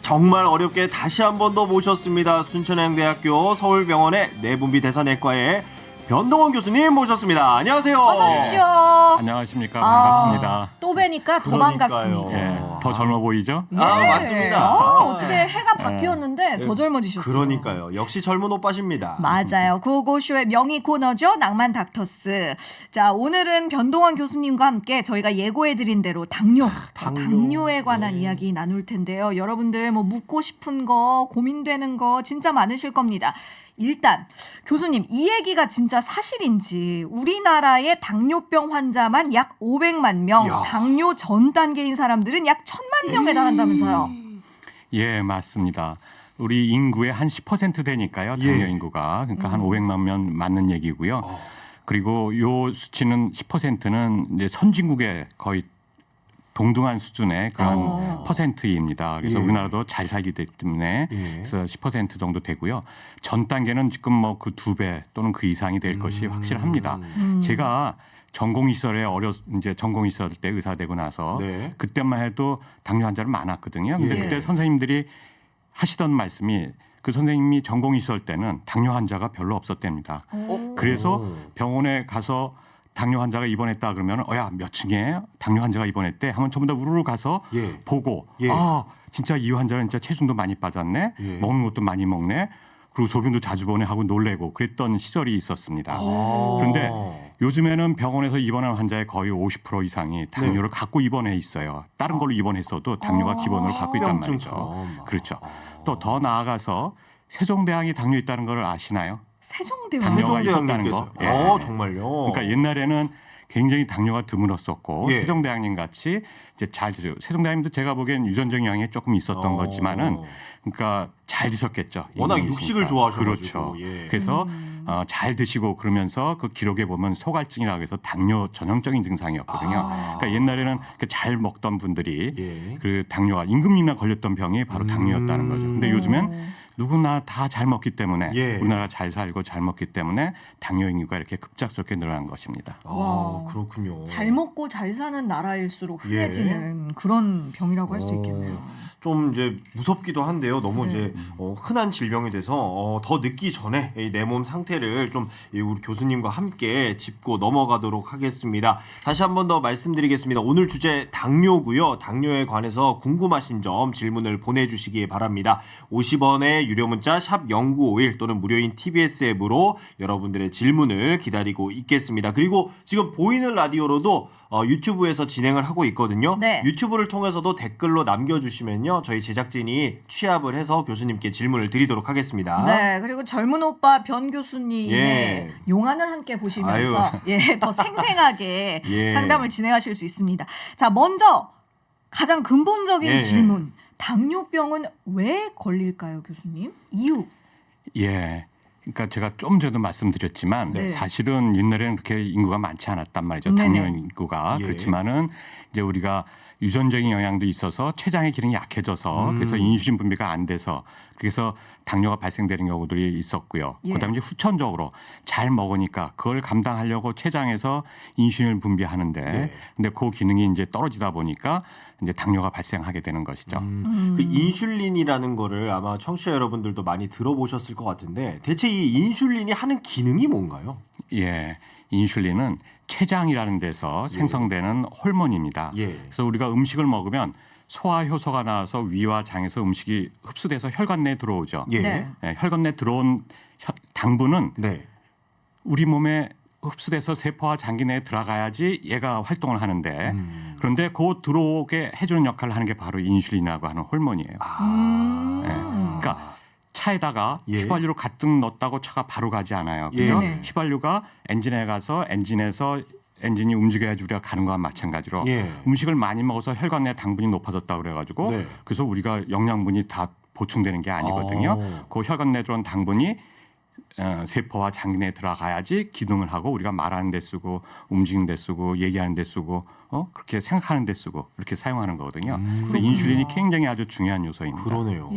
정말 어렵게 다시 한 번 더 모셨습니다. 순천향대학교 서울병원의 내분비 대사내과의 변동원 교수님 모셨습니다. 안녕하세요. 어서 오십시오. 안녕하십니까. 반갑습니다. 또 뵈니까 더 반갑습니다. 네, 더 젊어 보이죠? 예. 맞습니다. 어떻게 해가 바뀌었는데 더 젊어지셨어요. 그러니까요. 역시 젊은 오빠십니다. 맞아요. 구호고쇼의 명의 코너죠. 낭만 닥터스. 자, 오늘은 변동원 교수님과 함께 저희가 예고해드린 대로 당뇨에 관한 이야기 나눌 텐데요. 여러분들 뭐 묻고 싶은 거, 고민되는 거 진짜 많으실 겁니다. 일단 교수님, 이 얘기가 진짜 사실인지 우리나라의 당뇨병 환자만 약 500만 명, 이야. 당뇨 전 단계인 사람들은 약 1000만 명에 달한다면서요. 예, 맞습니다. 우리 인구의 한 10% 되니까요. 당뇨 인구가. 그러니까 한 500만 명 맞는 얘기고요. 그리고 요 수치는 10%는 이제 선진국의 거의 동등한 수준의 그런 퍼센트입니다. 그래서 우리나라도 잘 살기 때문에 그래서 10% 정도 되고요. 전 단계는 지금 뭐 그 2배 또는 그 이상이 될 것이 확실합니다. 제가 전공 시절에 이제 전공 시절 때 의사 되고 나서 그때만 해도 당뇨 환자를 많았거든요. 근데 그때 선생님들이 하시던 말씀이 그 선생님이 전공 시절 때는 당뇨 환자가 별로 없었답니다. 그래서 병원에 가서 당뇨 환자가 입원했다 그러면 야, 몇 층에 당뇨 환자가 입원했대 하면 전부 다 우르르 가서 보고 아, 진짜 이 환자는 진짜 체중도 많이 빠졌네. 먹는 것도 많이 먹네. 그리고 소변도 자주 보내 하고 놀래고 그랬던 시절이 있었습니다. 그런데 요즘에는 병원에서 입원한 환자의 거의 50% 이상이 당뇨를 갖고 입원해 있어요. 다른 걸로 입원했어도 당뇨가 기본으로 갖고 있단 말이죠. 그렇죠. 또 더 나아가서 세종대왕이 당뇨 있다는 걸 아시나요? 세종대왕. 당뇨가 있었다는 거. 정말요? 그러니까 옛날에는 굉장히 당뇨가 드물었었고 세종대왕님 같이 이제 잘 드세요. 세종대왕님도 제가 보기엔 유전적 영향이 조금 있었던 거지만은 그러니까 잘 드셨겠죠. 워낙 육식을 좋아하셔가지고. 그렇죠. 그래서 잘 드시고 그러면서 그 기록에 보면 소갈증이라고 해서 당뇨 전형적인 증상이었거든요. 그러니까 옛날에는 잘 먹던 분들이 그 당뇨가 임금님이나 걸렸던 병이 바로 당뇨였다는 거죠. 근데 요즘엔 누구나 다 잘 먹기 때문에 우리나라가 잘 살고 잘 먹기 때문에 당뇨 인구가 이렇게 급작스럽게 늘어난 것입니다. 그렇군요. 잘 먹고 잘 사는 나라일수록 흔해지는 그런 병이라고 할 수 있겠네요. 좀 이제 무섭기도 한데요. 너무 이제 흔한 질병이 돼서 더 늦기 전에 내 몸 상태를 좀 우리 교수님과 함께 짚고 넘어가도록 하겠습니다. 다시 한 번 더 말씀드리겠습니다. 오늘 주제 당뇨고요. 당뇨에 관해서 궁금하신 점 질문을 보내주시기 바랍니다. 50원의 유료 문자 샵 0951 또는 무료인 TBS 앱으로 여러분들의 질문을 기다리고 있겠습니다. 그리고 지금 보이는 라디오로도 유튜브에서 진행을 하고 있거든요. 유튜브를 통해서도 댓글로 남겨주시면요. 저희 제작진이 취합을 해서 교수님께 질문을 드리도록 하겠습니다. 네, 그리고 젊은 오빠 변 교수님의 용안을 함께 보시면서 더 생생하게 상담을 진행하실 수 있습니다. 자, 먼저 가장 근본적인 질문. 당뇨병은 왜 걸릴까요, 교수님? 이유. 그러니까 제가 좀 전에도 말씀드렸지만 사실은 옛날에는 그렇게 인구가 많지 않았단 말이죠. 당뇨 인구가. 그렇지만은 이제 우리가 유전적인 영향도 있어서 췌장의 기능이 약해져서 그래서 인슐린 분비가 안 돼서 그래서 당뇨가 발생되는 경우들이 있었고요. 그다음에 이제 후천적으로 잘 먹으니까 그걸 감당하려고 췌장에서 인슐린을 분비하는데 근데 그 기능이 이제 떨어지다 보니까 이제 당뇨가 발생하게 되는 것이죠. 그 인슐린이라는 거를 아마 청취자 여러분들도 많이 들어보셨을 것 같은데 대체 이 인슐린이 하는 기능이 뭔가요? 인슐린은 췌장이라는 데서 생성되는 호르몬입니다. 그래서 우리가 음식을 먹으면 소화 효소가 나와서 위와 장에서 음식이 흡수돼서 혈관 내에 들어오죠. 혈관 내에 들어온 당분은 우리 몸에 흡수돼서 세포와 장기 내에 들어가야지 얘가 활동을 하는데 그런데 그 들어오게 해주는 역할을 하는 게 바로 인슐린이라고 하는 호르몬이에요. 그러니까 차에다가 휘발유를 가득 넣었다고 차가 바로 가지 않아요. 그죠? 휘발유가 엔진에 가서 엔진에서 엔진이 움직여야지 우리가 가는 거와 마찬가지로 음식을 많이 먹어서 혈관 내 당분이 높아졌다고 그래가지고 그래서 우리가 영양분이 다 보충되는 게 아니거든요. 그 혈관 내 들어온 당분이 세포와 장기 내에 들어가야지 기능을 하고 우리가 말하는 데 쓰고 움직이는 데 쓰고 얘기하는 데 쓰고 그렇게 생각하는 데 쓰고 이렇게 사용하는 거거든요. 그래서 인슐린이 굉장히 아주 중요한 요소입니다. 그러네요.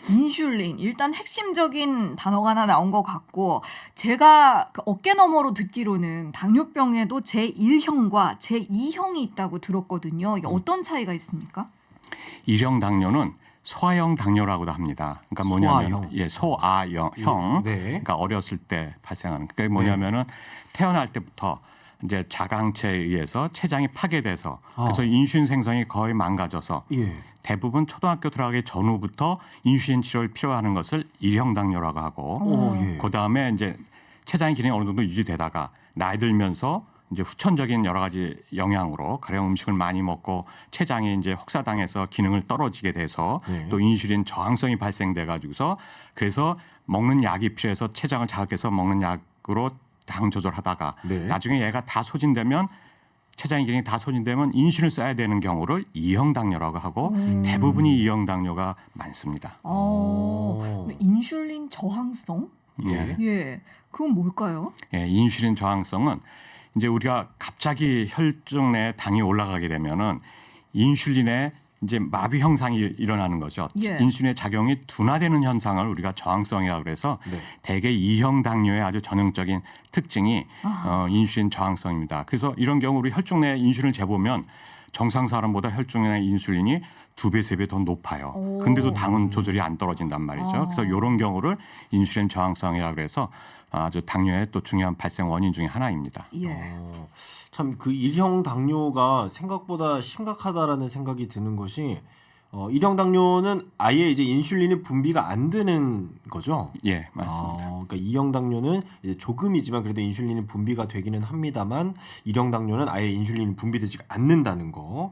인슐린 일단 핵심적인 단어가 하나 나온 것 같고 제가 그 어깨 너머로 듣기로는 당뇨병에도 제1형과 제2형이 있다고 들었거든요. 이게 어떤 차이가 있습니까? 1형 당뇨는 소아형 당뇨라고도 합니다. 그러니까 뭐냐면 소아형. 예, 소아형. 네. 그러니까 어렸을 때 발생하는. 그게 뭐냐면은 태어날 때부터 이제 자강체에 의해서 췌장이 파괴돼서 그래서 인슐린 생성이 거의 망가져서 예. 대부분 초등학교 들어가기 전후부터 인슐린 치료를 필요하는 것을 일형 당뇨라고 하고 오, 예. 그다음에 이제 췌장의 기능이 어느 정도 유지되다가 나이 들면서 이제 후천적인 여러 가지 영향으로 가령 음식을 많이 먹고 췌장이 이제 혹사당해서 기능을 떨어지게 돼서 네. 또 인슐린 저항성이 발생돼 가지고서 그래서 먹는 약이 필요해서 췌장을 자극해서 먹는 약으로 당 조절하다가 네. 나중에 얘가 다 소진되면 췌장의 기능이 다 소진되면 인슐린을 써야 되는 경우를 이형 당뇨라고 하고 대부분이 이형 당뇨가 많습니다. 인슐린 저항성? 예. 예, 그건 뭘까요? 예, 인슐린 저항성은 이제 우리가 갑자기 혈중 내 당이 올라가게 되면은 인슐린의 이제 마비 현상이 일어나는 거죠. 예. 인슐린의 작용이 둔화되는 현상을 우리가 저항성이라고 그래서 네. 대개 이형 당뇨의 아주 전형적인 특징이 인슐린 저항성입니다. 그래서 이런 경우 우리 혈중 내 인슐린을 재보면 정상 사람보다 혈중 내 인슐린이 2배, 3배 더 높아요. 근데도 당은 조절이 안 떨어진단 말이죠. 그래서 이런 경우를 인슐린 저항성이라고 그래서 아주 당뇨의 또 중요한 발생 원인 중에 하나입니다. 예. 참 그 일형 당뇨가 생각보다 심각하다라는 생각이 드는 것이 일형 당뇨는 아예 이제 인슐린이 분비가 안 되는 거죠. 예, 맞습니다. 그러니까 이형 당뇨는 이제 조금이지만 그래도 인슐린이 분비가 되기는 합니다만 일형 당뇨는 아예 인슐린이 분비되지 않는다는 거.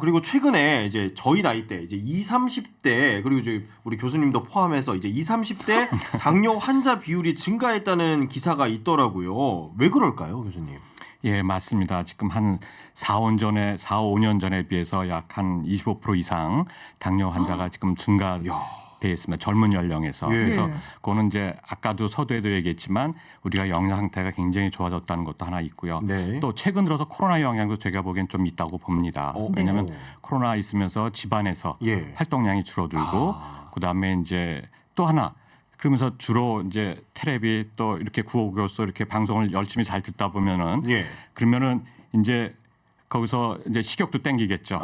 그리고 최근에 이제 저희 나이 때 이제 20, 30대 그리고 이제 우리 교수님도 포함해서 이제 20, 30대 당뇨 환자 비율이 증가했다는 기사가 있더라고요. 왜 그럴까요, 교수님? 예, 맞습니다. 지금 한 4, 5년 전에 비해서 약 한 25% 이상 당뇨 환자가 지금 증가되어 있습니다. 젊은 연령에서. 예. 그래서 예. 그거는 이제 아까도 서두에도 얘기했지만 우리가 영양 상태가 굉장히 좋아졌다는 것도 하나 있고요. 네. 또 최근 들어서 코로나 영향도 제가 보기엔 좀 있다고 봅니다. 왜냐하면 네. 코로나 있으면서 집안에서 예. 활동량이 줄어들고 그다음에 이제 또 하나 그러면서 주로 이제 텔레비 또 이렇게 구호교수 이렇게 방송을 열심히 잘 듣다 보면은 예. 그러면은 이제 거기서 이제 식욕도 땡기겠죠.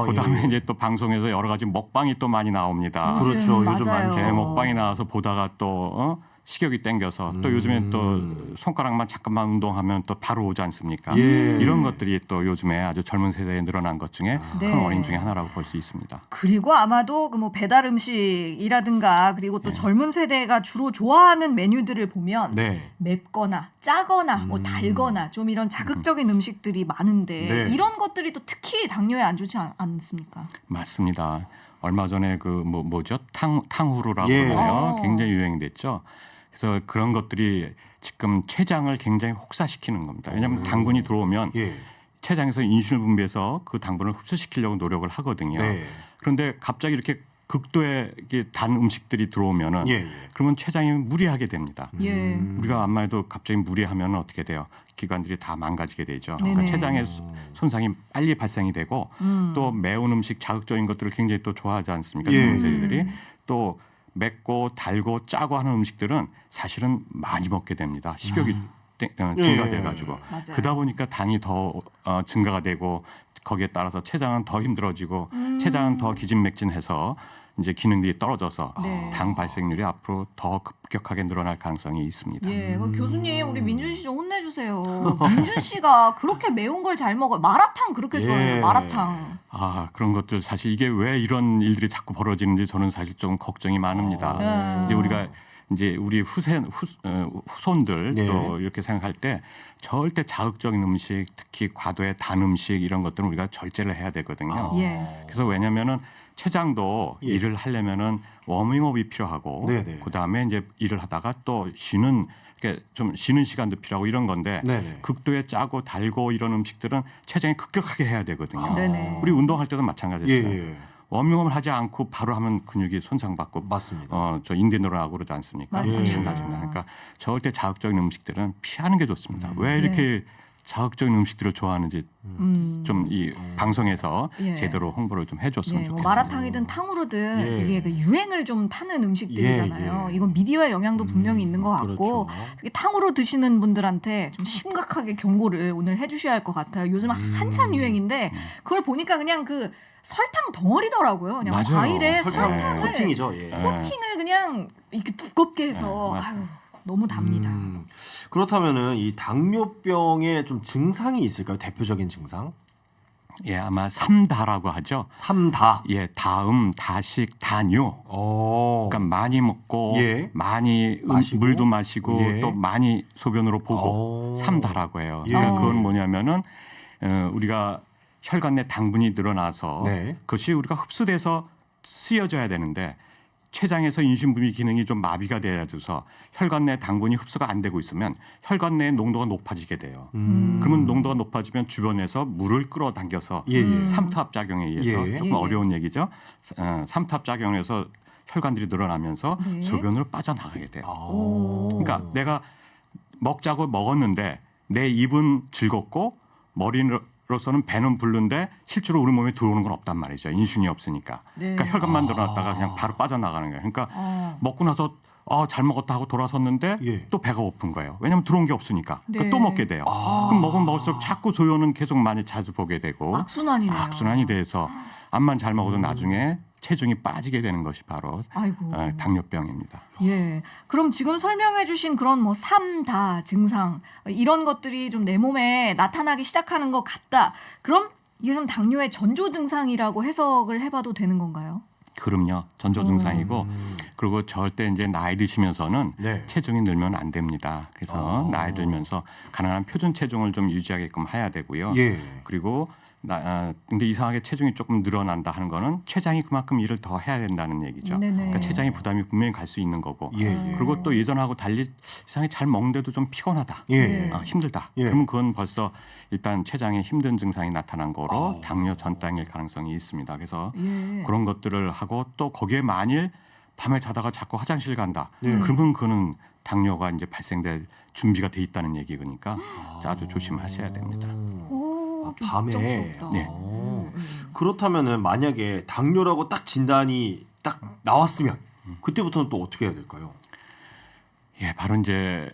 그다음에 이제 또 방송에서 여러 가지 먹방이 또 많이 나옵니다. 그렇죠. 요즘 맞아요. 많죠. 네, 먹방이 나와서 보다가 또 식욕이 땡겨서 또 요즘에 또 손가락만 잠깐만 운동하면 또 바로 오지 않습니까? 예. 이런 것들이 또 요즘에 아주 젊은 세대에 늘어난 것 중에 네. 큰 원인 중에 하나라고 볼 수 있습니다. 그리고 아마도 그 뭐 배달 음식이라든가 그리고 또 젊은 세대가 주로 좋아하는 메뉴들을 보면 네. 맵거나 짜거나 뭐 달거나 좀 이런 자극적인 음식들이 많은데 네. 이런 것들이 또 특히 당뇨에 안 좋지 않습니까? 맞습니다. 얼마 전에 그 뭐죠 탕후루라고 예. 그러나요? 굉장히 유행됐죠. 그래서 그런 것들이 지금 췌장을 굉장히 혹사시키는 겁니다. 왜냐하면 당분이 들어오면 예. 췌장에서 인슐린 분비해서 그 당분을 흡수시키려고 노력을 하거든요. 네. 그런데 갑자기 이렇게 극도의 단 음식들이 들어오면은 예. 그러면 췌장이 무리하게 됩니다. 예. 우리가 암만 해도 갑자기 무리하면 어떻게 돼요? 기관들이 다 망가지게 되죠. 그러니까 네네. 췌장의 손상이 빨리 발생이 되고 또 매운 음식 자극적인 것들을 굉장히 또 좋아하지 않습니까? 예. 젊은 세대들이 또 맵고 달고 짜고 하는 음식들은 사실은 많이 먹게 됩니다. 식욕이 증가돼 가지고 맞아요. 그러다 보니까 당이 더 증가가 되고 거기에 따라서 췌장은 더 힘들어지고 췌장은 더 기진맥진해서 이제 기능들이 떨어져서 네. 당 발생률이 앞으로 더 급격하게 늘어날 가능성이 있습니다. 예, 그 교수님 우리 민준 씨 좀 혼내주세요. 민준 씨가 그렇게 매운 걸 잘 먹어요. 마라탕 그렇게 좋아해요. 예. 마라탕. 아 그런 것들 사실 이게 왜 이런 일들이 자꾸 벌어지는지 저는 사실 좀 걱정이 많습니다. 이제 우리가 이제 우리 후손들 네. 또 이렇게 생각할 때 절대 자극적인 음식, 특히 과도의 단 음식 이런 것들은 우리가 절제를 해야 되거든요. 예. 그래서 왜냐하면은 췌장도 예. 일을 하려면은 워밍업이 필요하고 네네. 그 다음에 이제 일을 하다가 또 쉬는 이렇게 좀 쉬는 시간도 필요하고 이런 건데 네네. 극도의 짜고 달고 이런 음식들은 췌장이 급격하게 해야 되거든요. 네네. 우리 운동할 때도 마찬가지였어요. 예. 워밍업을 하지 않고 바로 하면 근육이 손상받고 맞습니다. 저 인대 늘어나고 그러지 않습니까? 맞습니다. 마찬가지입니다. 그러니까 절대 자극적인 음식들은 피하는 게 좋습니다. 왜 이렇게 자극적인 음식들을 좋아하는지 좀 이 방송에서 예. 제대로 홍보를 좀 해줬으면 예, 뭐 좋겠습니다. 마라탕이든 탕후루든 예. 이게 그 유행을 좀 타는 음식들이잖아요. 예, 예. 이건 미디어의 영향도 분명히 있는 것 같고 그렇죠. 특히 탕후루 드시는 분들한테 좀 심각하게 경고를 오늘 해주셔야 할 것 같아요. 요즘 한참 유행인데 그걸 보니까 그냥 그 설탕 덩어리더라고요. 그냥 맞아요. 과일에 설탕 설탕을 코팅이죠. 예. 코팅을 그냥 이렇게 두껍게 해서 네, 아유, 너무 답니다. 그렇다면은 이 당뇨병에 좀 증상이 있을까요? 대표적인 증상? 예, 아마 삼다라고 하죠. 삼다. 예, 다음, 다식, 다뇨. 그러니까 많이 먹고 예. 많이 마시고. 물도 마시고 예. 또 많이 소변으로 보고 삼다라고 해요. 예. 그러니까 그건 뭐냐면은 우리가 혈관 내 당분이 늘어나서 네. 그것이 우리가 흡수돼서 쓰여져야 되는데 췌장에서 인슐린 기능이 좀 마비가 되어져서 혈관 내 당분이 흡수가 안 되고 있으면 혈관 내 농도가 높아지게 돼요. 그러면 농도가 높아지면 주변에서 물을 끌어당겨서 예, 예. 삼투압 작용에 의해서 예. 조금 예. 어려운 얘기죠. 삼투압 작용을 해서 혈관들이 늘어나면서 네. 소변으로 빠져나가게 돼요. 오. 그러니까 내가 먹자고 먹었는데 내 입은 즐겁고 머리로서는 배는 부른데 실제로 우리 몸에 들어오는 건 없단 말이죠. 인슐린이 없으니까. 네. 그러니까 혈관만 늘어났다가 그냥 바로 빠져나가는 거예요. 그러니까 먹고 나서 잘 먹었다 하고 돌아섰는데 예. 또 배가 고픈 거예요. 왜냐하면 들어온 게 없으니까. 네. 그러니까 또 먹게 돼요. 그럼 먹으면 먹을수록 자꾸 소요는 계속 많이 자주 보게 되고 악순환이네요. 악순환이 돼서 암만 잘 먹어도 나중에 체중이 빠지게 되는 것이 바로 아이고. 당뇨병입니다. 예. 그럼 지금 설명해주신 그런 뭐 삼다 증상 이런 것들이 좀 내 몸에 나타나기 시작하는 것 같다. 그럼 이게 좀 당뇨의 전조 증상이라고 해석을 해봐도 되는 건가요? 그럼요. 전조 증상이고 그리고 절대 이제 나이 드시면서는 네. 체중이 늘면 안 됩니다. 그래서 나이 들면서 가능한 표준 체중을 좀 유지하게끔 해야 되고요. 예. 그리고 근데 이상하게 체중이 조금 늘어난다 하는 거는 췌장이 그만큼 일을 더 해야 된다는 얘기죠. 네네. 그러니까 췌장이 부담이 분명히 갈 수 있는 거고. 예, 예. 그리고 또 예전하고 달리 이상하게 잘 먹는데도 좀 피곤하다. 예. 힘들다. 예. 그러면 그건 벌써 일단 췌장에 힘든 증상이 나타난 거로 당뇨 전당일 가능성이 있습니다. 그래서 예. 그런 것들을 하고 또 거기에 만일 밤에 자다가 자꾸 화장실 간다. 예. 그러면 그는 당뇨가 이제 발생될 준비가 돼 있다는 얘기니까 아주 조심하셔야 됩니다. 오, 좀 밤에. 걱정스럽다. 네. 그렇다면은 만약에 당뇨라고 딱 진단이 딱 나왔으면 그때부터는 또 어떻게 해야 될까요? 예, 바로 이제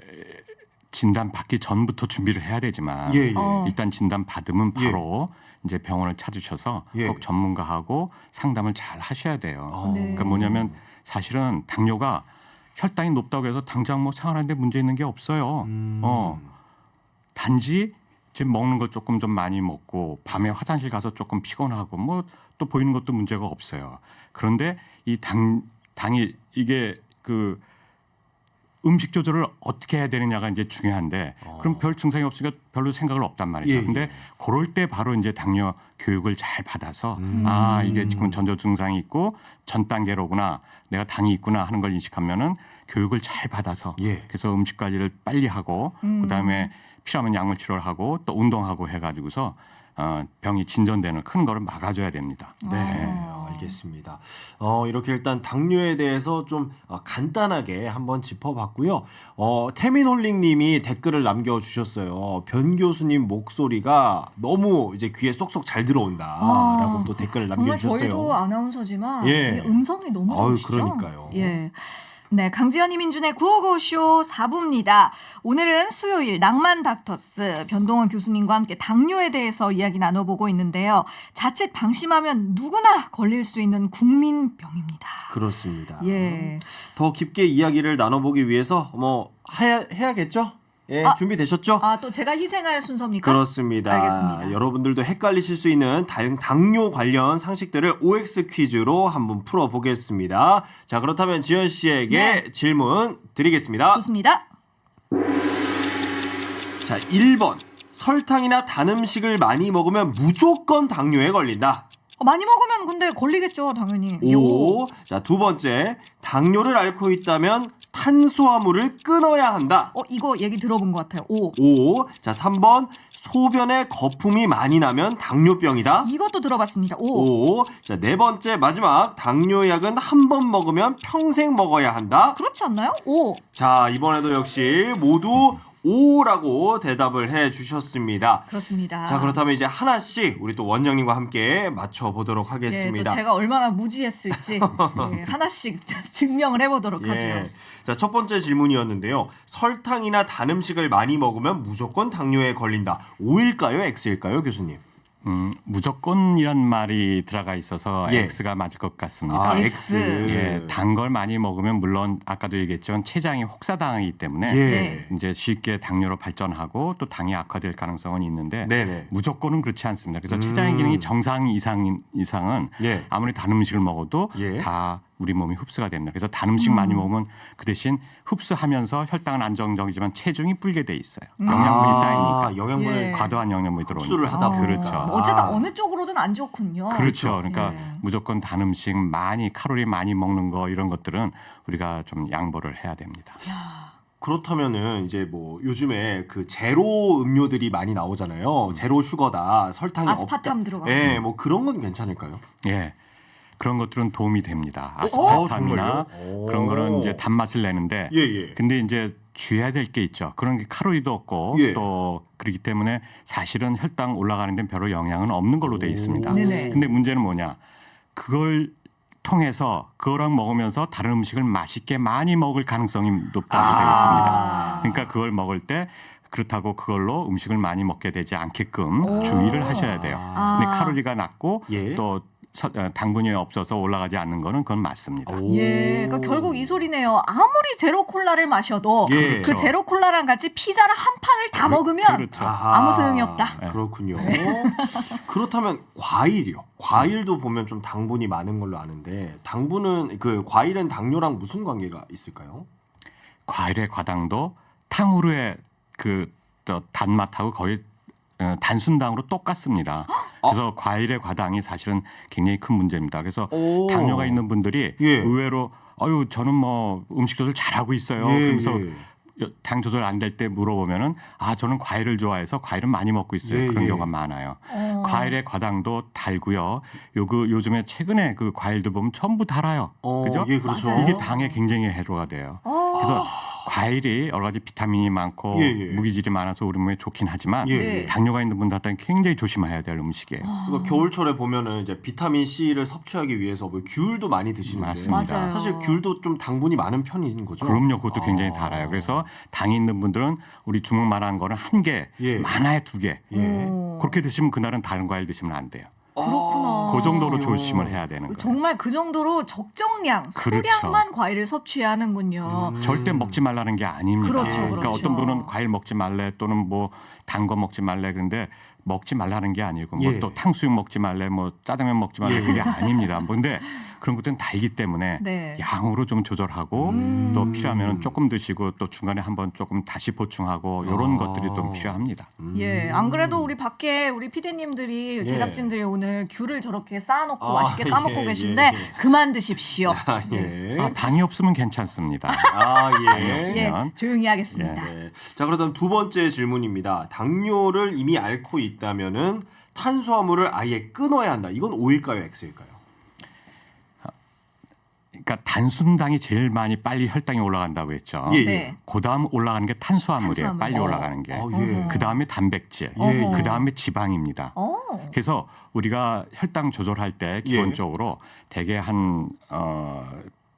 진단 받기 전부터 준비를 해야 되지만 예, 예. 일단 진단 받으면 바로 이제 병원을 찾으셔서 예. 꼭 전문가하고 상담을 잘 하셔야 돼요. 네. 그러니까 뭐냐면 사실은 당뇨가 혈당이 높다고 해서 당장 뭐 생활하는데 문제 있는 게 없어요. 단지 지금 먹는 거 조금 좀 많이 먹고 밤에 화장실 가서 조금 피곤하고 뭐 또 보이는 것도 문제가 없어요. 그런데 이 당이 이게 그 음식 조절을 어떻게 해야 되느냐가 이제 중요한데 그럼 별 증상이 없으니까 별로 생각을 없단 말이죠. 예, 근데 예. 그럴 때 바로 이제 당뇨 교육을 잘 받아서 이게 지금 전조 증상이 있고 전 단계로구나. 내가 당이 있구나 하는 걸 인식하면은 교육을 잘 받아서 예. 그래서 음식 관리를 빨리 하고 그다음에 필요하면 약물 치료를 하고 또 운동하고 해 가지고서 병이 진전되는 큰 거를 막아줘야 됩니다. 네, 알겠습니다. 이렇게 일단 당뇨에 대해서 좀 간단하게 한번 짚어봤고요. 태민홀링님이 댓글을 남겨주셨어요. 변 교수님 목소리가 너무 이제 귀에 쏙쏙 잘 들어온다라고 또 댓글을 정말 남겨주셨어요. 저희도 아나운서지만 예. 이 음성이 너무 아유, 좋으시죠? 그러니까요. 예. 네, 강지연 이민준의 구호고쇼 4부입니다. 오늘은 수요일 낭만 닥터스 변동원 교수님과 함께 당뇨에 대해서 이야기 나눠보고 있는데요. 자칫 방심하면 누구나 걸릴 수 있는 국민병입니다. 그렇습니다. 예. 더 깊게 이야기를 나눠보기 위해서 뭐 해야겠죠? 예, 준비되셨죠? 또 제가 희생할 순서입니까? 그렇습니다. 알겠습니다. 여러분들도 헷갈리실 수 있는 당뇨 관련 상식들을 OX 퀴즈로 한번 풀어보겠습니다. 자, 그렇다면 지연 씨에게 네. 질문 드리겠습니다. 좋습니다. 자, 1번. 설탕이나 단 음식을 많이 먹으면 무조건 당뇨에 걸린다. 많이 먹으면 근데 걸리겠죠, 당연히. 예, 5. 자, 두 번째. 당뇨를 앓고 있다면 탄수화물을 끊어야 한다. 이거 얘기 들어본 것 같아요. 5. 5. 자, 3번. 소변에 거품이 많이 나면 당뇨병이다. 이것도 들어봤습니다. 5. 5. 자, 네 번째 마지막. 당뇨약은 한 번 먹으면 평생 먹어야 한다. 그렇지 않나요? 5. 자, 이번에도 역시 모두 O라고 대답을 해 주셨습니다. 그렇습니다. 자, 그렇다면 이제 하나씩 우리 또 원장님과 함께 맞춰보도록 예, 하겠습니다. 또 제가 얼마나 무지했을지 예, 하나씩 증명을 해보도록 하죠. 예. 자, 첫 번째 질문이었는데요. 설탕이나 단 음식을 많이 먹으면 무조건 당뇨에 걸린다. O일까요? X일까요, 교수님? 무조건이란 말이 들어가 있어서 예. X가 맞을 것 같습니다. 아, X. 예, 단 걸 많이 먹으면 물론 아까도 얘기했지만 췌장이 혹사당하기 때문에 예. 이제 쉽게 당뇨로 발전하고 또 당이 악화될 가능성은 있는데 네네. 무조건은 그렇지 않습니다. 그래서 췌장의 기능이 정상 이상은 예. 아무리 단 음식을 먹어도 예. 다 우리 몸이 흡수가 됩니다. 그래서 단 음식 많이 먹으면 그 대신 흡수하면서 혈당은 안정적이지만 체중이 불게 돼 있어요. 영양분이 쌓이니까 영양분을 예. 과도한 영양분이 들어오니까. 흡수를 하다 보니까. 그렇죠. 뭐 어쨌든 어느 쪽으로든 안 좋군요. 그렇죠. 그러니까 예. 무조건 단 음식 많이 칼로리 많이 먹는 거 이런 것들은 우리가 좀 양보를 해야 됩니다. 그렇다면은 이제 뭐 요즘에 그 제로 음료들이 많이 나오잖아요. 제로 슈거다. 설탕이 아스파탐 없다. 들어가고. 예, 뭐 그런 건 괜찮을까요? 예. 그런 것들은 도움이 됩니다. 정말요? 아스파탐이나 오. 그런 거는 이제 단맛을 내는데 예, 예. 근데 이제 주의해야 될 게 있죠. 그런 게 칼로리도 없고 예. 또 그렇기 때문에 사실은 혈당 올라가는 데는 별로 영향은 없는 걸로 돼 있습니다. 네네. 근데 문제는 뭐냐? 그걸 통해서 그거랑 먹으면서 다른 음식을 맛있게 많이 먹을 가능성이 높다고 되어 있습니다. 그러니까 그걸 먹을 때 그렇다고 그걸로 음식을 많이 먹게 되지 않게끔 주의를 하셔야 돼요. 근데 칼로리가 낮고 예. 또 당분이 없어서 올라가지 않는 거는 그건 맞습니다. 예, 그러니까 결국 이 소리네요. 아무리 제로 콜라를 마셔도 예. 그 그렇죠. 제로 콜라랑 같이 피자를 한 판을 다 먹으면 그렇죠. 아무 소용이 없다. 네. 그렇군요. 그렇다면 과일이요. 과일도 보면 좀 당분이 많은 걸로 아는데 당분은 그 과일은 당뇨랑 무슨 관계가 있을까요? 과일의 과당도 탕후루의 그 단맛하고 거의 단순당으로 똑같습니다. 그래서 과일의 과당이 사실은 굉장히 큰 문제입니다. 그래서 오. 당뇨가 있는 분들이 예. 의외로 아유 저는 뭐 음식 조절 잘하고 있어요. 예, 그러면서 예. 당 조절 안 될 때 물어보면은 아 저는 과일을 좋아해서 과일은 많이 먹고 있어요. 예, 그런 예. 경우가 많아요. 과일의 과당도 달고요. 요즘에 최근에 그 과일들 보면 전부 달아요. 그죠? 예, 그렇죠. 맞아요. 이게 당에 굉장히 해로가 돼요. 그래서 과일이 여러 가지 비타민이 많고 예, 예. 무기질이 많아서 우리 몸에 좋긴 하지만 예. 네. 당뇨가 있는 분들한테는 굉장히 조심해야 될 음식이에요. 그러니까 겨울철에 보면은 이제 비타민 C를 섭취하기 위해서 뭐 귤도 많이 드시는데 맞습니다. 맞아요. 사실 귤도 좀 당분이 많은 편인 거죠. 그럼요, 그것도 굉장히 달아요. 그래서 당이 있는 분들은 우리 주먹만한 거는 한 개, 예. 많아야 두 개. 예. 그렇게 드시면 그날은 다른 과일 드시면 안 돼요. 그렇구나. 그 정도로 조심을 해야 되는 거예요. 정말 그 정도로 적정량, 그렇죠. 소량만 과일을 섭취해야 하는군요. 절대 먹지 말라는 게 아닙니다. 그렇죠, 그러니까 그렇죠. 어떤 분은 과일 먹지 말래 또는 뭐 단 거 먹지 말래 그런데 먹지 말라는 게 아니고 뭐 예. 또 탕수육 먹지 말래 뭐 짜장면 먹지 말래 그게 아닙니다. 근데 그런 것들은 달기 때문에 네. 양으로 좀 조절하고 또 필요하면 조금 드시고 또 중간에 한번 조금 다시 보충하고 이런 것들이 좀 필요합니다. 예, 안 그래도 우리 밖에 우리 피디님들이 제작진들이 오늘 귤을 저렇게 쌓아놓고 아, 맛있게 까먹고 예, 계신데 예, 예. 그만 드십시오. 예. 당이 없으면 괜찮습니다. 아, 당이 예. 없으면. 예, 조용히 하겠습니다. 네. 자, 그러면 두 번째 질문입니다. 당뇨를 이미 앓고 있다면은 탄수화물을 아예 끊어야 한다. 이건 O일까요, X일까요? 그러니까 단순당이 제일 많이 빨리 혈당이 올라간다고 했죠. 예, 예. 네. 그다음 올라가는 게 탄수화물이에요. 탄수화물. 빨리 올라가는 게. 예. 그다음에 단백질. 예, 예. 그다음에 지방입니다. 어. 그래서 우리가 혈당 조절할 때 기본적으로 대개 한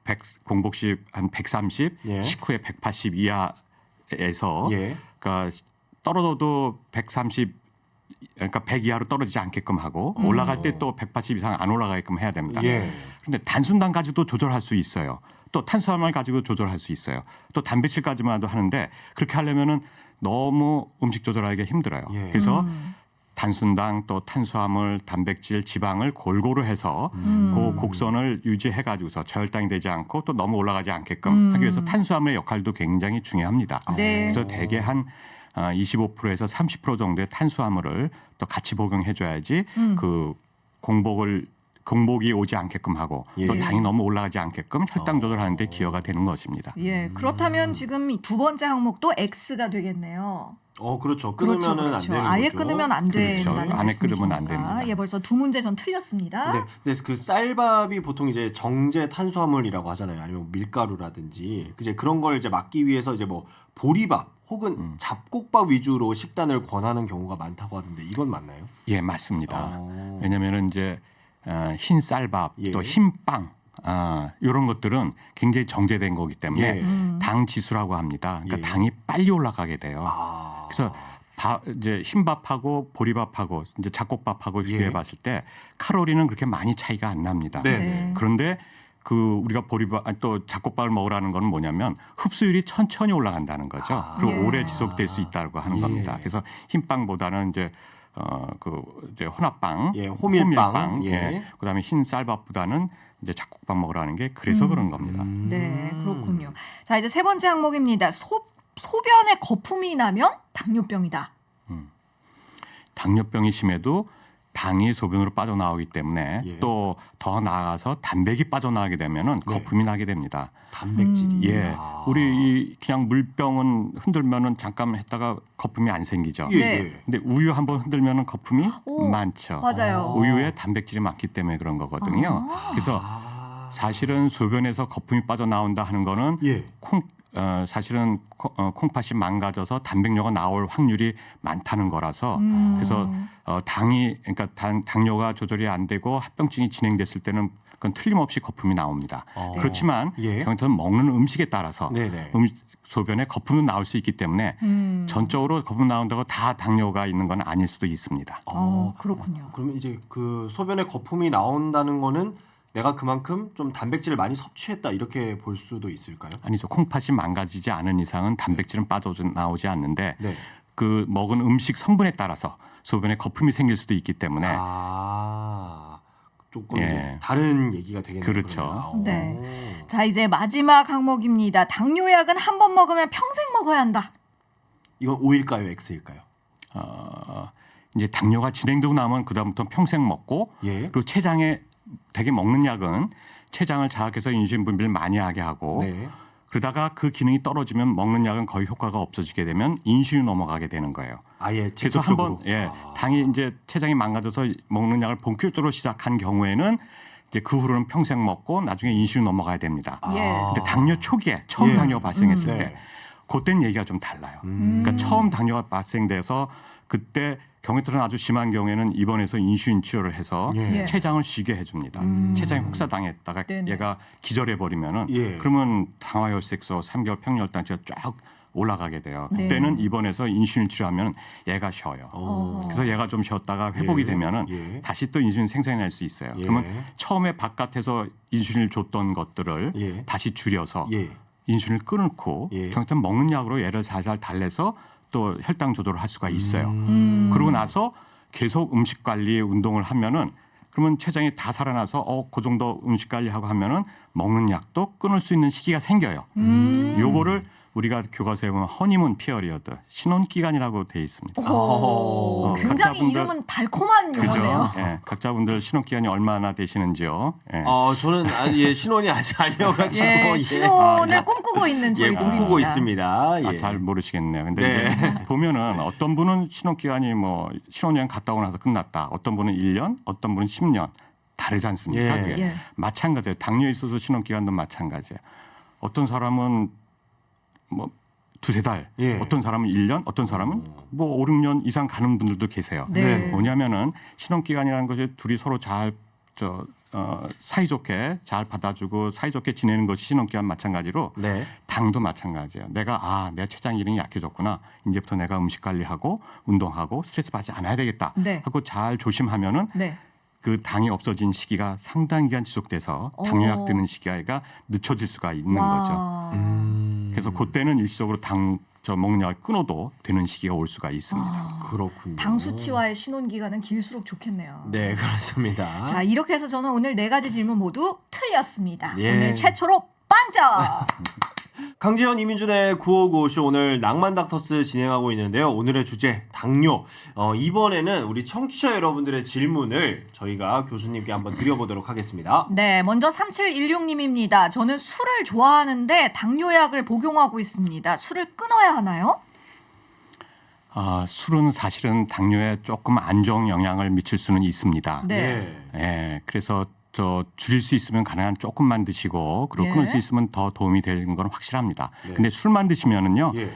100, 공복식 한 130, 예. 식후에 180 이하에서 예. 그러니까 떨어져도 130 그러니까 100 이하로 떨어지지 않게끔 하고 올라갈 때 또 180 이상 안 올라가게끔 해야 됩니다. 예. 그런데 단순당 가지고도 조절할 수 있어요. 또 탄수화물 가지고 조절할 수 있어요. 또 단백질까지만도 하는데 그렇게 하려면은 너무 음식 조절하기가 힘들어요. 예. 그래서 단순당 또 탄수화물, 단백질, 지방을 골고루 해서 그 곡선을 유지해 가지고서 저혈당이 되지 않고 또 너무 올라가지 않게끔 하기 위해서 탄수화물의 역할도 굉장히 중요합니다. 네. 그래서 대개 한 25%에서 30% 정도의 탄수화물을 또 같이 복용해 줘야지 그 공복이 오지 않게끔 하고 예. 또 당이 너무 올라가지 않게끔 혈당 조절하는 데 기여가 되는 것입니다. 예, 그렇다면 지금 이 두 번째 항목도 X가 되겠네요. 그렇죠. 끊으면은 안 되는 아예 거죠. 끊으면 안 그렇죠. 된다는 안에 끊으면 안 말씀이십니까? 됩니다. 예, 벌써 두 문제 전 틀렸습니다. 네, 그래서 그 쌀밥이 보통 이제 정제 탄수화물이라고 하잖아요. 아니면 밀가루라든지 이제 그런 걸 이제 막기 위해서 이제 뭐 보리밥 혹은 잡곡밥 위주로 식단을 권하는 경우가 많다고 하던데 이건 맞나요? 예, 맞습니다. 어. 왜냐하면은 이제 흰 쌀밥 예. 또 흰빵 이런 것들은 굉장히 정제된 거기 때문에 예. 당 지수라고 합니다. 그러니까 예. 당이 빨리 올라가게 돼요. 아. 그래서 이제 흰밥하고 보리밥하고 이제 잡곡밥하고 예. 비교해봤을 때 칼로리는 그렇게 많이 차이가 안 납니다. 네. 네. 그런데 우리가 또 잡곡밥을 먹으라는 건 뭐냐면 흡수율이 천천히 올라간다는 거죠. 그리고 예. 오래 지속될 수 있다고 하는 예. 겁니다. 그래서 흰빵보다는 이제 이제 혼합빵, 예, 호밀빵, 예. 예. 그다음에 흰 쌀밥보다는 이제 잡곡밥 먹으라는 게 그래서 그런 겁니다. 네, 그렇군요. 자, 이제 세 번째 항목입니다. 소변에 거품이 나면 당뇨병이다. 당뇨병이 심해도 당이 소변으로 빠져나오기 때문에 예. 또 더 나아가서 단백이 빠져나가게 되면은 거품이 나게 됩니다. 단백질이. 예, 우리 그냥 물병은 흔들면은 잠깐 했다가 거품이 안 생기죠. 예, 네. 예. 근데 우유 한번 흔들면은 거품이 오, 많죠. 맞아요. 우유에 단백질이 많기 때문에 그런 거거든요. 그래서 사실은 소변에서 거품이 빠져나온다 하는 거는 예. 사실은 콩팥이 망가져서 단백뇨가 나올 확률이 많다는 거라서 그래서 당이 그러니까 당뇨가 조절이 안 되고 합병증이 진행됐을 때는 그건 틀림없이 거품이 나옵니다. 그렇지만 예. 경우는 먹는 음식에 따라서 네네. 소변에 거품도 나올 수 있기 때문에 전적으로 거품 나온다고 다 당뇨가 있는 건 아닐 수도 있습니다. 그렇군요. 그러면 이제 그 소변에 거품이 나온다는 거는 내가 그만큼 좀 단백질을 많이 섭취했다 이렇게 볼 수도 있을까요? 아니죠. 콩팥이 망가지지 않은 이상은 단백질은 빠져나오지 않는데 네. 그 먹은 음식 성분에 따라서 소변에 거품이 생길 수도 있기 때문에 조금 예. 이제 다른 얘기가 되겠네요. 그렇죠. 그러면. 네. 자, 이제 마지막 항목입니다. 당뇨약은 한 번 먹으면 평생 먹어야 한다. 이건 O일까요, X일까요? 이제 당뇨가 진행되고 나면 그다음부터 평생 먹고 예. 그리고 췌장에 되게 먹는 약은 췌장을 자극해서 인슐린 분비를 많이 하게 하고 네. 그러다가 그 기능이 떨어지면 먹는 약은 거의 효과가 없어지게 되면 인슐린 넘어가게 되는 거예요. 아예 그래서 직접적으로. 한번 당이 이제 췌장이 망가져서 먹는 약을 본격적으로 시작한 경우에는 이제 그 후로는 평생 먹고 나중에 인슐린 넘어가야 됩니다. 예. 근데 당뇨 초기에 처음 예. 당뇨가 발생했을 네. 때 그때는 얘기가 좀 달라요. 그러니까 처음 당뇨가 발생돼서 그때 경우에는 아주 심한 경우에는 입원해서 인슐린 치료를 해서 예. 췌장을 쉬게 해줍니다. 췌장이 혹사당했다가 네네. 얘가 기절해 버리면은 예. 그러면 당화혈색소 3개월 평균혈당치가 쫙 올라가게 돼요. 네. 그때는 입원해서 인슐린 치료하면 얘가 쉬어요. 그래서 얘가 좀 쉬었다가 회복이 예. 되면은 예. 다시 또 인슐린 생산해낼 수 있어요. 예. 그러면 처음에 바깥에서 인슐린을 줬던 것들을 예. 다시 줄여서 예. 인슐린을 끊고 예. 경우는 먹는 약으로 얘를 살살 달래서 또 혈당 조절을 할 수가 있어요. 그러고 나서 계속 음식 관리 운동을 하면은 그러면 췌장이 다 살아나서 그 정도 음식 관리하고 하면은 먹는 약도 끊을 수 있는 시기가 생겨요. 요거를 우리가 교과서에 보면 허니문 피어리어드 신혼 기간이라고 돼 있습니다. 오, 굉장히 각자분들- 이름은 달콤한 용어네요. 그죠? 예, 각자분들 신혼 기간이 얼마나 되시는지요? 예. 저는 신혼이 아직 아니어가지고 예, 신혼을 꿈꾸고 있는 저희 예, 꿈꾸고 둘입니다. 있습니다. 예. 잘 모르시겠네요. 근데 네. 이제 보면은 어떤 분은 신혼 기간이 뭐 신혼여행 갔다 오고 나서 끝났다. 어떤 분은 1년, 어떤 분은 10년 다르지 않습니까? 예. 그게 예. 마찬가지예요. 당뇨에 있어서 신혼 기간도 마찬가지예요. 어떤 사람은 뭐 두세 달, 예. 어떤 사람은 1년, 어떤 사람은 뭐 5, 6년 이상 가는 분들도 계세요. 네. 뭐냐면은 신혼 기간이라는 것이 둘이 서로 잘 사이좋게 잘 받아주고 사이좋게 지내는 것이 신혼 기간 마찬가지로 네. 당도 마찬가지예요. 내가 내 췌장 기능이 약해졌구나. 이제부터 내가 음식 관리하고 운동하고 스트레스 받지 않아야 되겠다. 네. 하고 잘 조심하면은 네. 그 당이 없어진 시기가 상당 기간 지속돼서 당뇨약 드는 시기가 늦춰질 수가 있는 거죠. 그래서 그때는 일시적으로 먹는 약을 끊어도 되는 시기가 올 수가 있습니다. 그렇군요. 당 수치와의 신혼 기간은 길수록 좋겠네요. 네, 그렇습니다. 자, 이렇게 해서 저는 오늘 네 가지 질문 모두 틀렸습니다. 예. 오늘 최초로 빵점. 강지현 이민준의 955쇼 오늘 낭만 닥터스 진행하고 있는데요. 오늘의 주제 당뇨. 이번에는 우리 청취자 여러분들의 질문을 저희가 교수님께 한번 드려보도록 하겠습니다. 네, 먼저 3716님입니다. 저는 술을 좋아하는데 당뇨약을 복용하고 있습니다. 술을 끊어야 하나요? 술은 사실은 당뇨에 조금 안 좋은 영향을 미칠 수는 있습니다. 네. 예, 그래서 줄일 수 있으면 가능한 조금만 드시고 그리고 예. 끊을 수 있으면 더 도움이 되는 건 확실합니다. 근데 술만 드시면은요 예.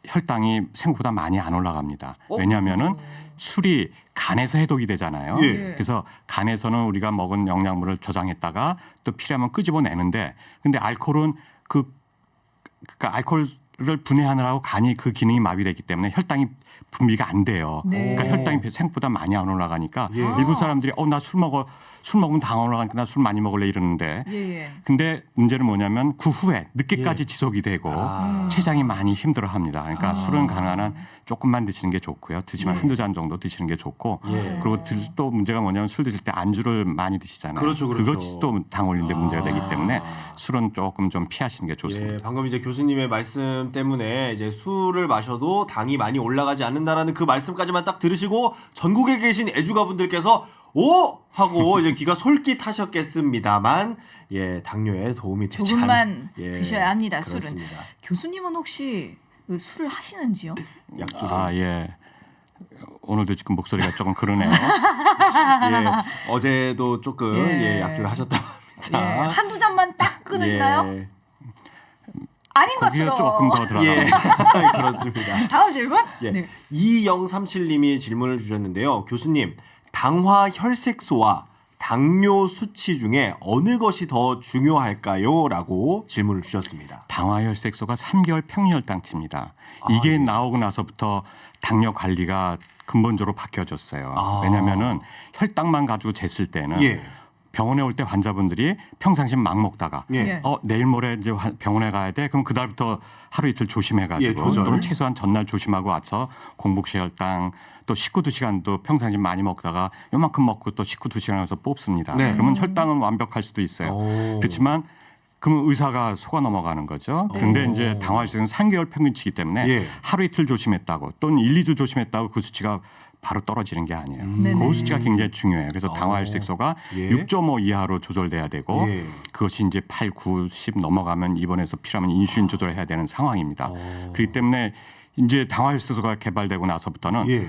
혈당이 생각보다 많이 안 올라갑니다. 왜냐하면은 술이 간에서 해독이 되잖아요. 예. 그래서 간에서는 우리가 먹은 영양분을 저장했다가 또 필요하면 끄집어내는데, 근데 알코올은 그러니까 알코올을 분해하느라고 간이 그 기능이 마비되기 때문에 혈당이 분비가 안 돼요. 네. 그러니까 혈당이 생각보다 많이 안 올라가니까 예. 일부 사람들이 나 술 먹으면 당 올라가니까 나 술 많이 먹을래 이러는데, 예. 근데 문제는 뭐냐면 그 후에 늦게까지 예. 지속이 되고 아. 췌장이 많이 힘들어합니다. 그러니까 술은 가능한 한 조금만 드시는 게 좋고요. 드시면 한두 잔 정도 드시는 게 좋고, 예. 그리고 또 문제가 뭐냐면 술 드실 때 안주를 많이 드시잖아요. 그렇죠, 그렇죠. 그것이 또 당 올리는데 문제가 되기 때문에 술은 조금 좀 피하시는 게 좋습니다. 예, 방금 이제 교수님의 말씀 때문에 이제 술을 마셔도 당이 많이 올라가지 않는다라는 그 말씀까지만 딱 들으시고 전국에 계신 애주가분들께서 오 하고 이제 귀가 솔깃하셨겠습니다만, 예, 당뇨에 도움이 되지 조금만 예, 드셔야 합니다. 술은. 그렇습니다. 교수님은 혹시 그 술을 하시는지요? 약주를 예. 오늘도 지금 목소리가 조금 그러네요. 예, 어제도 조금 예. 예, 약주를 하셨다고 예. 합니다. 한두 잔만 딱 끊으시나요? 예. 아닌 거기에 것으로. 조금 더 들어가. 예, 그렇습니다. 다음 질문. 예. 네. 2037님이 질문을 주셨는데요. 교수님, 당화 혈색소와 당뇨 수치 중에 어느 것이 더 중요할까요? 라고 질문을 주셨습니다. 당화혈색소가 3개월 평균혈당치입니다. 이게 나오고 나서부터 당뇨 관리가 근본적으로 바뀌어졌어요. 왜냐하면은 혈당만 가지고 쟀을 때는 예. 병원에 올 때 환자분들이 평상시 막 먹다가 예. 내일 모레 이제 병원에 가야 돼. 그럼 그날부터 하루 이틀 조심해가지고 예, 조절. 또는 최소한 전날 조심하고 와서 공복시 혈당 또 식후 2시간도 평상시 많이 먹다가 요만큼 먹고 또 식후 2시간 와서 뽑습니다. 네. 그러면 혈당은 완벽할 수도 있어요. 오. 그렇지만 그러면 의사가 속아 넘어가는 거죠. 그런데 오. 이제 당화혈색은 3개월 평균치이기 때문에 예. 하루 이틀 조심했다고 또는 1, 2주 조심했다고 그 수치가 바로 떨어지는 게 아니에요. 네네. 그 수치가 굉장히 중요해요. 그래서 당화혈색소가 예. 6.5 이하로 조절돼야 되고 예. 그것이 이제 8, 9, 10 넘어가면 입원해서 필요하면 인슐린 조절을 해야 되는 상황입니다. 그렇기 때문에 이제 당화혈색소가 개발되고 나서부터는 예.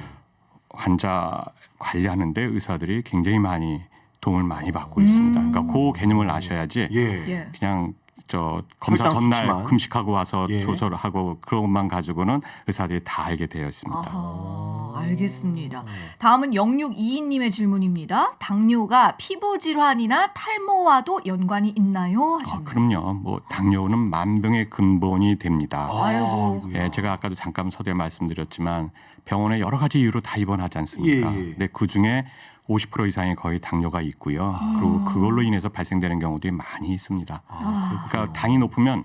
환자 관리하는데 의사들이 굉장히 많이 도움을 많이 받고 있습니다. 그러니까 그 개념을 아셔야지 예. 예. 그냥 저 검사 혈당 전날 수치만. 금식하고 와서 예. 조절을 하고 그런 것만 가지고는 의사들이 다 알게 되어 있습니다. 아하, 알겠습니다. 다음은 0622님의 질문입니다. 당뇨가 피부 질환이나 탈모와도 연관이 있나요? 하셨네요. 그럼요. 뭐 당뇨는 만병의 근본이 됩니다. 아이고. 예, 제가 아까도 잠깐 서두에 말씀드렸지만 병원에 여러 가지 이유로 다 입원하지 않습니까? 예, 예. 근데 그 중에 50% 이상이 거의 당뇨가 있고요. 그리고 그걸로 인해서 발생되는 경우들이 많이 있습니다. 그러니까 당이 높으면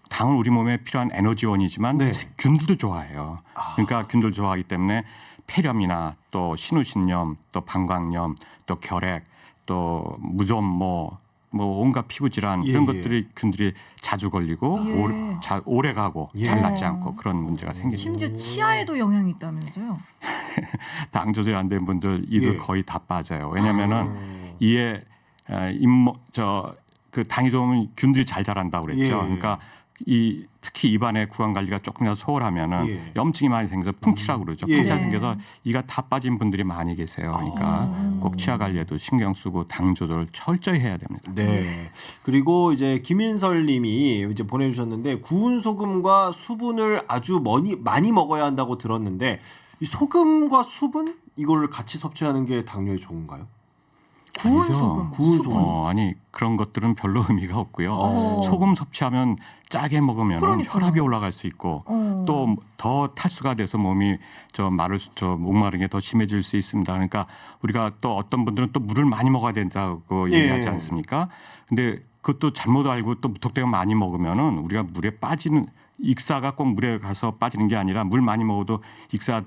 당은 우리 몸에 필요한 에너지원이지만 네. 균들도 좋아해요. 그러니까 균들 좋아하기 때문에 폐렴이나 또 신우신염, 또 방광염, 또 결핵, 또 무좀 뭐 온갖 피부 질환 이런 예, 것들이 균들이 자주 걸리고 예. 오래 가고 예. 잘 낫지 않고 그런 문제가 생깁니다. 심지어 치아에도 영향이 있다면서요? 당 조절이 안 된 분들 이들 예. 거의 다 빠져요. 왜냐하면은 이에 그 당이 좋으면 균들이 잘 자란다고 그랬죠. 예. 그러니까 특히 입안의 구강 관리가 조금이라도 소홀하면은 예. 염증이 많이 생겨서 풍치라고 그러죠. 예. 풍치가 네. 생겨서 이가 다 빠진 분들이 많이 계세요. 그러니까 꼭 치아 관리에도 신경 쓰고 당 조절 철저히 해야 됩니다. 네. 그리고 이제 김인설 님이 이제 보내주셨는데 구운 소금과 수분을 아주 많이 먹어야 한다고 들었는데 이 소금과 수분 이거를 같이 섭취하는 게 당뇨에 좋은가요? 구운 아니죠. 소금. 구운 소금. 아니 그런 것들은 별로 의미가 없고요. 어. 소금 섭취하면 짜게 먹으면 그러니까요. 혈압이 올라갈 수 있고 또 더 탈수가 돼서 몸이 목마른 게 더 심해질 수 있습니다. 그러니까 우리가 또 어떤 분들은 또 물을 많이 먹어야 된다고 예. 얘기하지 않습니까? 근데 그것도 잘못 알고 또 무턱대고 많이 먹으면은 우리가 물에 빠지는 익사가 꼭 물에 가서 빠지는 게 아니라 물 많이 먹어도 익사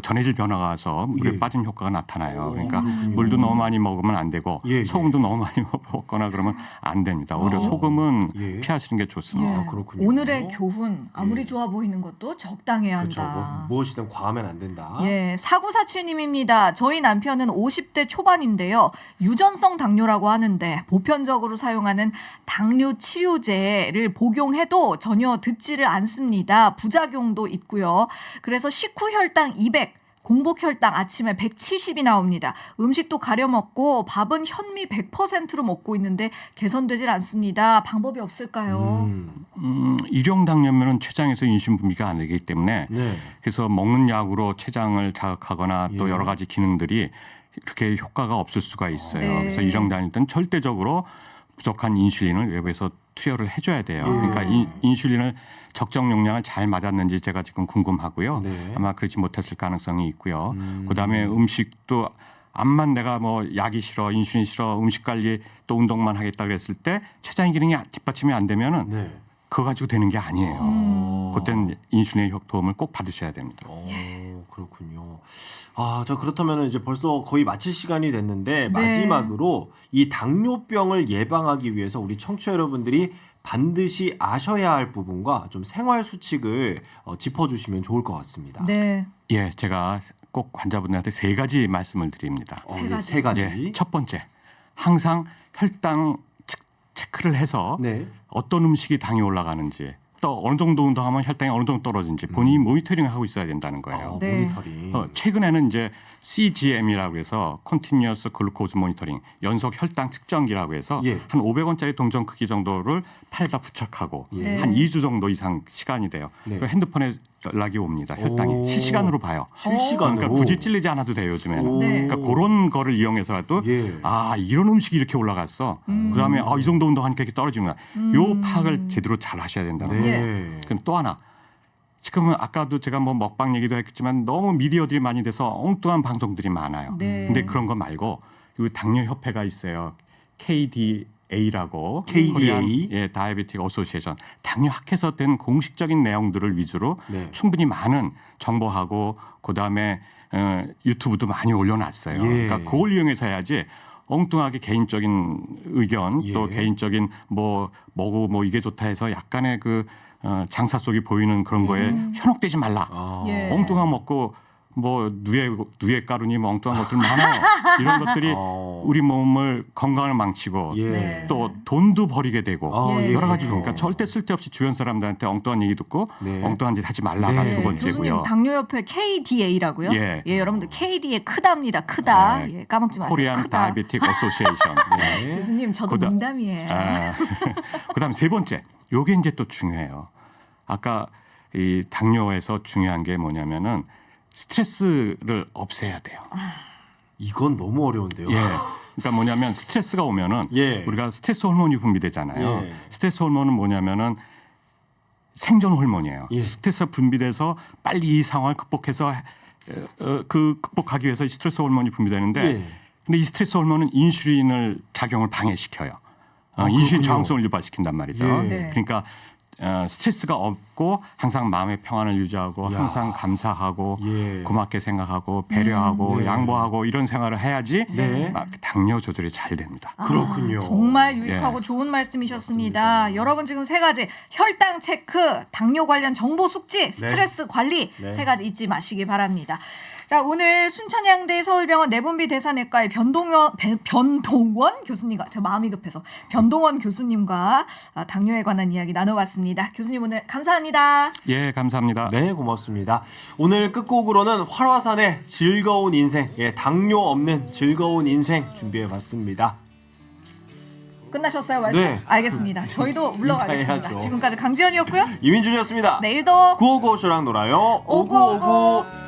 전해질 변화가 와서 물에 예. 빠진 효과가 나타나요. 그러니까 그렇군요. 물도 너무 많이 먹으면 안 되고 예, 예. 소금도 너무 많이 먹거나 그러면 안 됩니다. 오히려 소금은 예. 피하시는 게 좋습니다. 예. 그렇군요. 오늘의 교훈 아무리 예. 좋아 보이는 것도 적당해야 그렇죠. 한다. 무엇이든 과하면 안 된다. 예, 4947님입니다. 저희 남편은 50대 초반인데요. 유전성 당뇨라고 하는데 보편적으로 사용하는 당뇨 치료제를 복용해도 전혀 듣지를 않습니다. 부작용도 있고요. 그래서 식후 혈당 200, 공복 혈당 아침에 170이 나옵니다. 음식도 가려 먹고 밥은 현미 100%로 먹고 있는데 개선되질 않습니다. 방법이 없을까요? 일용 당뇨면은 췌장에서 인슐린 분비가 안 되기 때문에 네. 그래서 먹는 약으로 췌장을 자극하거나 또 예. 여러 가지 기능들이 그렇게 효과가 없을 수가 있어요. 네. 그래서 일용 당뇨 때는 절대적으로 부족한 인슐린을 외부에서 투여를 해줘야 돼요. 예. 그러니까 인슐린을 적정 용량을 잘 맞았는지 제가 지금 궁금하고요. 네. 아마 그렇지 못했을 가능성이 있고요. 그다음에 음식도 암만 내가 뭐 약이 싫어, 인슐린 싫어, 음식 관리 또 운동만 하겠다 그랬을 때 췌장 기능이 뒷받침이 안 되면은 네. 그거 가지고 되는 게 아니에요. 그때는 인슐린의 도움을 꼭 받으셔야 됩니다. 그렇군요. 자 그렇다면 이제 벌써 거의 마칠 시간이 됐는데 네. 마지막으로 이 당뇨병을 예방하기 위해서 우리 청취자 여러분들이 반드시 아셔야 할 부분과 좀 생활 수칙을 짚어주시면 좋을 것 같습니다. 네. 예, 제가 꼭 환자분들한테 3가지 말씀을 드립니다. 세 가지. 예, 첫 번째, 항상 혈당 체크를 해서 네. 어떤 음식이 당이 올라가는지 또 어느 정도 운동하면 혈당이 어느 정도 떨어지는지 본인이 모니터링을 하고 있어야 된다는 거예요. 네. 모니터링. 최근에는 이제 CGM이라고 해서 Continuous Glucose Monitoring 연속 혈당 측정기라고 해서 예. 한 500원짜리 동전 크기 정도를 팔에다 부착하고 예. 한 2주 정도 이상 시간이 돼요. 네. 그리고 핸드폰에 연락이 옵니다. 혈당이 오. 실시간으로 봐요. 실시간으로. 그러니까 굳이 찔리지 않아도 돼요 요즘에는. 오. 네. 그러니까 그런 거를 이용해서라도 예. 이런 음식이 이렇게 올라갔어. 그다음에 이 정도 운동하니까 이렇게 떨어지는구나. 요 파악을 제대로 잘 하셔야 된다는 거예요. 네. 그럼 또 하나. 지금은 아까도 제가 뭐 먹방 얘기도 했지만 너무 미디어들이 많이 돼서 엉뚱한 방송들이 많아요. 네. 근데 그런 거 말고 이 당뇨 협회가 있어요. KDA라고 KDA? 코리안, 다이어베틱 어소시에이션 당뇨 학회에서 된 공식적인 내용들을 위주로 네. 충분히 많은 정보하고 그다음에 유튜브도 많이 올려놨어요. 예. 그러니까 그걸 이용해서 해야지 엉뚱하게 개인적인 의견 예. 또 개인적인 뭐고 뭐 이게 좋다 해서 약간의 그 장사 속이 보이는 그런 거에 현혹되지 말라. 예. 엉뚱한 먹고 뭐 누에 가루니 뭐 엉뚱한 것들 많아요. 이런 것들이 우리 몸을 건강을 망치고 예. 네. 또 돈도 버리게 되고 예. 여러 가지 그렇죠. 그러니까 절대 쓸데없이 주변 사람들한테 엉뚱한 얘기 듣고 네. 엉뚱한 짓 하지 말라가 네. 두 교수님 번째고요. 당뇨협회 KDA라고요? 예. 여러분들 KDA 크답니다. 크다. 네. 예, 까먹지 마세요. 코리안 크다. 다이베틱 어소시에이션. 네. 교수님 저도 그다- 농담이에요. 그다음 세 번째, 요게 이제 또 중요해요. 아까 이 당뇨에서 중요한 게 뭐냐면은 스트레스를 없애야 돼요. 이건 너무 어려운데요. 예. 그러니까 뭐냐면 스트레스가 오면은 예. 우리가 스트레스 호르몬이 분비되잖아요. 예. 스트레스 호르몬은 뭐냐면은 생존 호르몬이에요. 예. 스트레스가 분비돼서 빨리 이 상황을 극복해서 극복하기 위해서 이 스트레스 호르몬이 분비되는데 예. 근데 이 스트레스 호르몬은 인슐린을 작용을 방해시켜요. 그렇군요. 인슐린 저항성을 유발시킨단 말이죠. 예. 네. 그러니까 스트레스가 없고 항상 마음의 평안을 유지하고 야. 항상 감사하고 예. 고맙게 생각하고 배려하고 네. 양보하고 이런 생활을 해야지 네. 당뇨 조절이 잘 됩니다. 그렇군요. 정말 유익하고 좋은 말씀이셨습니다. 여러분 지금 세 가지 혈당 체크, 당뇨 관련 정보 숙지, 스트레스 관리 네. 세 가지 잊지 마시기 바랍니다. 자, 오늘 순천향대 서울병원 내분비 대사내과의 변동원 교수님과 저 마음이 급해서 변동원 교수님과 당뇨에 관한 이야기 나눠봤습니다. 교수님 오늘 감사합니다. 예, 감사합니다. 네, 고맙습니다. 오늘 끝곡으로는 활화산의 즐거운 인생, 당뇨 없는 즐거운 인생 준비해봤습니다. 끝나셨어요, 말씀? 네. 알겠습니다. 저희도 물러가겠습니다. 인사해야죠. 지금까지 강지연이었고요. 이민준이었습니다. 내일도 955쇼랑 놀아요. 오구오구.